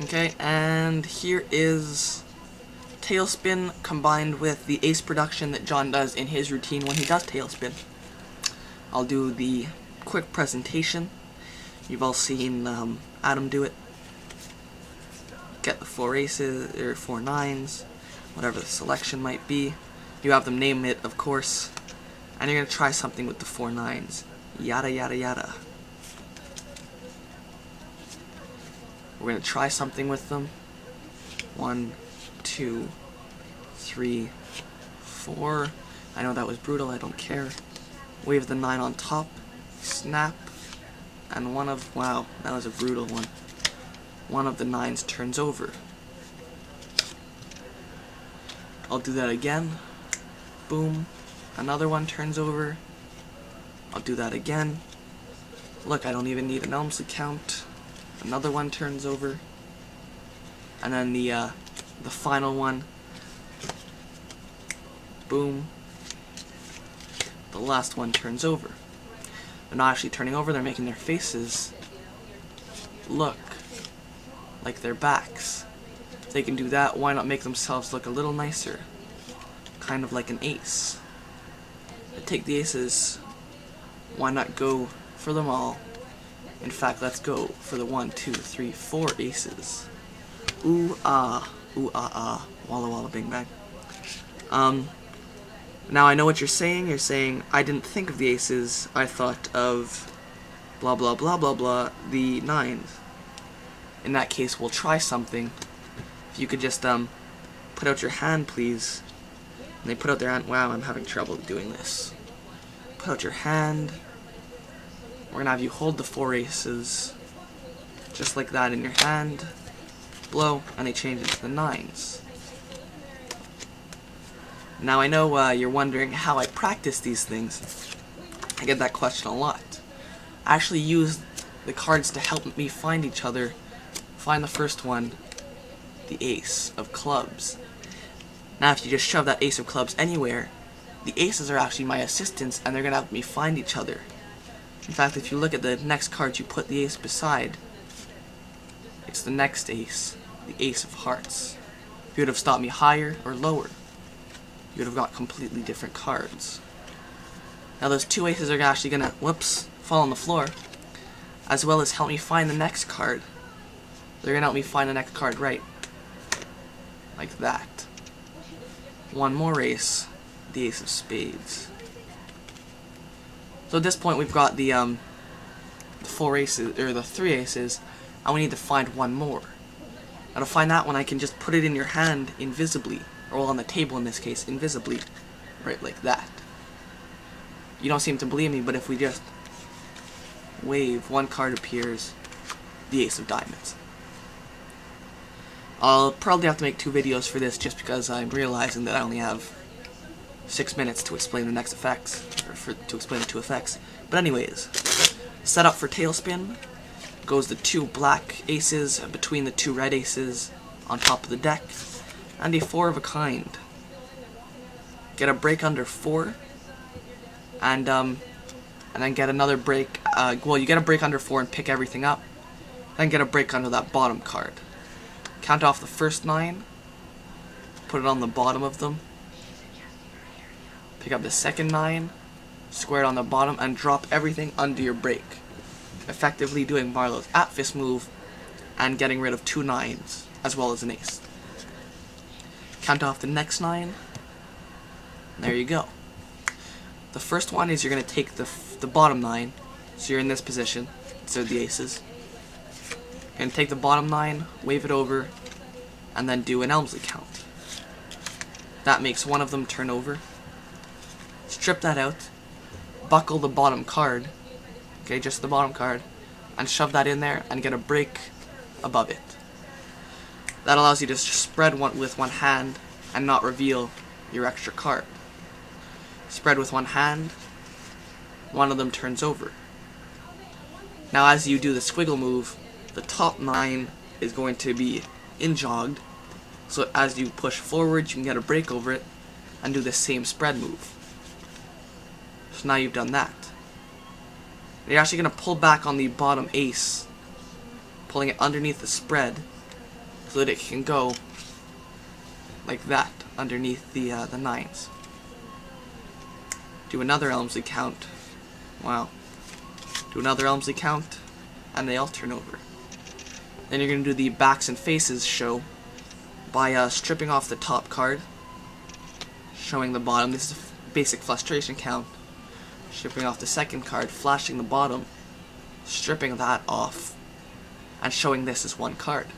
Okay, and here is Tailspin combined with the ace production that John does in his routine when he does Tailspin. I'll do the quick presentation. You've all seen Adam do it. Get the 4 aces, or 4 nines, whatever the selection might be. You have them name it, of course, and you're going to try something with the 4 nines. Yada yada yada. We're going to try something with them. 1, 2, 3, 4. I know that was brutal, I don't care. Wave the 9 on top. Snap. And wow, that was a brutal one. One of the 9s turns over. I'll do that again. Boom. Another one turns over. I'll do that again. Look, I don't even need an Elmsley count. Another one turns over. And then the final one. Boom. The last one turns over. They're not actually turning over, they're making their faces look like their backs. If they can do that, why not make themselves look a little nicer? Kind of like an ace. But take the aces, why not go for them all? In fact, let's go for the 1, 2, 3, 4 aces. Ooh ah, walla walla bing bang. Now I know what you're saying. You're saying, I didn't think of the aces, I thought of blah blah blah blah blah, the 9s. In that case, we'll try something. If you could just put out your hand, please. And they put out their hand. Wow, I'm having trouble doing this. Put out your hand. We're gonna have you hold the 4 aces, just like that in your hand. Blow, and they change into the 9s. Now I know you're wondering how I practice these things. I get that question a lot. I actually use the cards to help me find each other. Find the first one, the ace of clubs. Now if you just shove that ace of clubs anywhere, the aces are actually my assistants and they're going to help me find each other. In fact, if you look at the next card you put the ace beside, it's the next ace, the ace of hearts. If you would have stopped me higher or lower, you would have got completely different cards. Now those 2 aces are actually going to, fall on the floor, as well as help me find the next card. They're going to help me find the next card right. Like that. One more ace, the ace of spades. So at this point we've got the 4 aces, or the 3 aces, and we need to find one more. Now to find that one, I can just put it in your hand invisibly, or well, on the table in this case, invisibly, right like that. You don't seem to believe me, but if we just wave, one card appears, the ace of diamonds. I'll probably have to make 2 videos for this just because I'm realizing that I only have 6 minutes to explain the next effects, or to explain the 2 effects. But anyways, set up for Tailspin. Goes the 2 black aces between the 2 red aces on top of the deck, and a 4 of a kind. Get a break under 4, and then get another break. Well, you get a break under 4 and pick everything up, then get a break under that bottom card. Count off the first 9, put it on the bottom of them, pick up the second 9, square it on the bottom, and drop everything under your break. Effectively doing Marlowe's at-fist move and getting rid of 2 9s, as well as an ace. Count off the next 9, and there you go. The first one is you're going to take the bottom 9, so you're in this position, so the aces. You're going to take the bottom 9, wave it over, and then do an Elmsley count. That makes one of them turn over. Strip that out, buckle the bottom card, okay, just the bottom card, and shove that in there and get a break above it. That allows you to spread with one hand and not reveal your extra card. Spread with one hand, one of them turns over. Now as you do the squiggle move, the top 9 is going to be in-jogged, so as you push forward you can get a break over it and do the same spread move. So now you've done that. You're actually going to pull back on the bottom ace, pulling it underneath the spread, so that it can go like that underneath the nines. Do another Elmsley count. Wow. Do another Elmsley count, and they all turn over. Then you're going to do the backs and faces show by stripping off the top card, showing the bottom. This is a basic frustration count. Stripping off the second card, flashing the bottom, stripping that off, and showing this as one card.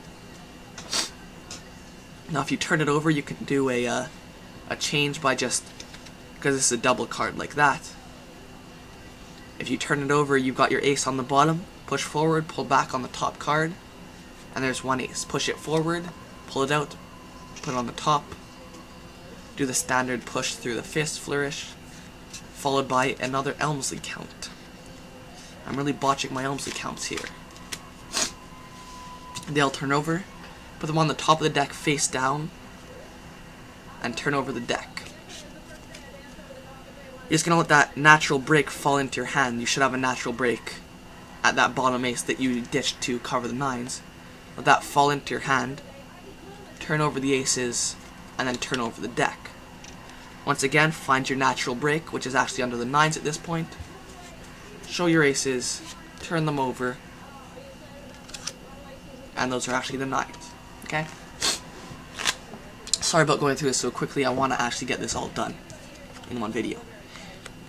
Now if you turn it over, you can do a change by just, because this is a double card like that. If you turn it over, you've got your ace on the bottom, push forward, pull back on the top card, and there's one ace. Push it forward, pull it out, put it on the top, do the standard push through the fist flourish, followed by another Elmsley count. I'm really botching my Elmsley counts here. They'll turn over, put them on the top of the deck face down, and turn over the deck. You're just going to let that natural break fall into your hand. You should have a natural break at that bottom ace that you ditched to cover the nines. Let that fall into your hand, turn over the aces, and then turn over the deck. Once again, find your natural break, which is actually under the nines at this point. Show your aces, turn them over, and those are actually the nines. Okay? Sorry about going through this so quickly. I want to actually get this all done in one video.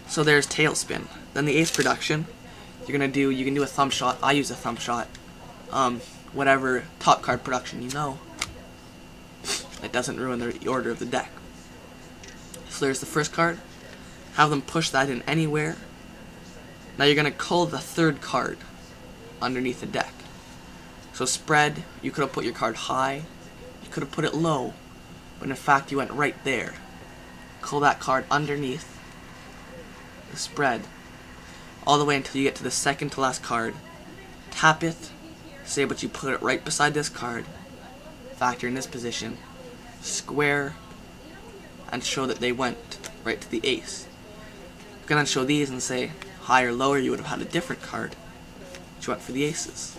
So there's tailspin. Then the ace production. You can do a thumb shot. I use a thumb shot. Whatever top card production you know. It doesn't ruin the order of the deck. So there's the first card. Have them push that in anywhere. Now you're going to cull the third card underneath the deck. So spread, you could have put your card high. You could have put it low. But in fact you went right there. Cull that card underneath the spread. All the way until you get to the second to last card. Tap it. Say but you put it right beside this card. Factor in this position. Square. And show that they went right to the ace. You can then show these and say high or lower, you would have had a different card. But you went for the aces.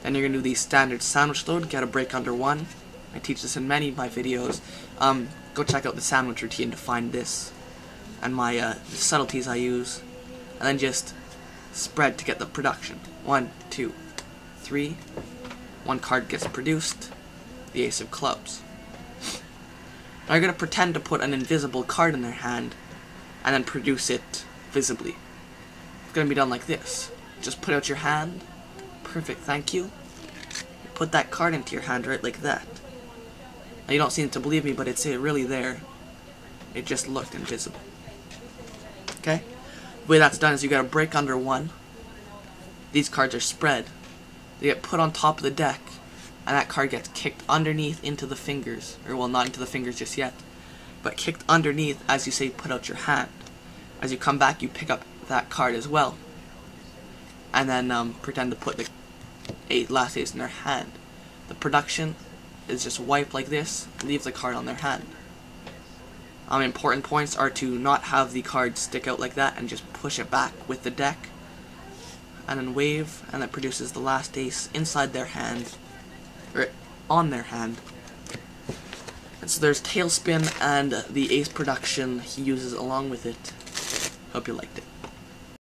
Then you're going to do the standard sandwich load, get a break under one. I teach this in many of my videos. Go check out the sandwich routine to find this and my the subtleties I use. And then just spread to get the production. 1, 2, 3. One card gets produced. The ace of clubs. Now you're going to pretend to put an invisible card in their hand and then produce it visibly. It's going to be done like this. Just put out your hand. Perfect, thank you. Put that card into your hand right like that. Now you don't seem to believe me, but it's really there. It just looked invisible. Okay? The way that's done is you got a break under one. These cards are spread. They get put on top of the deck. And that card gets kicked underneath into the fingers. Or, well, not into the fingers just yet. But kicked underneath as you say put out your hand. As you come back, you pick up that card as well. And then pretend to put the last ace in their hand. The production is just wipe like this. Leave the card on their hand. Important points are to not have the card stick out like that and just push it back with the deck. And then wave, and that produces the last ace inside their hand. Or on their hand. And so there's tailspin and the ace production he uses along with it. Hope you liked it.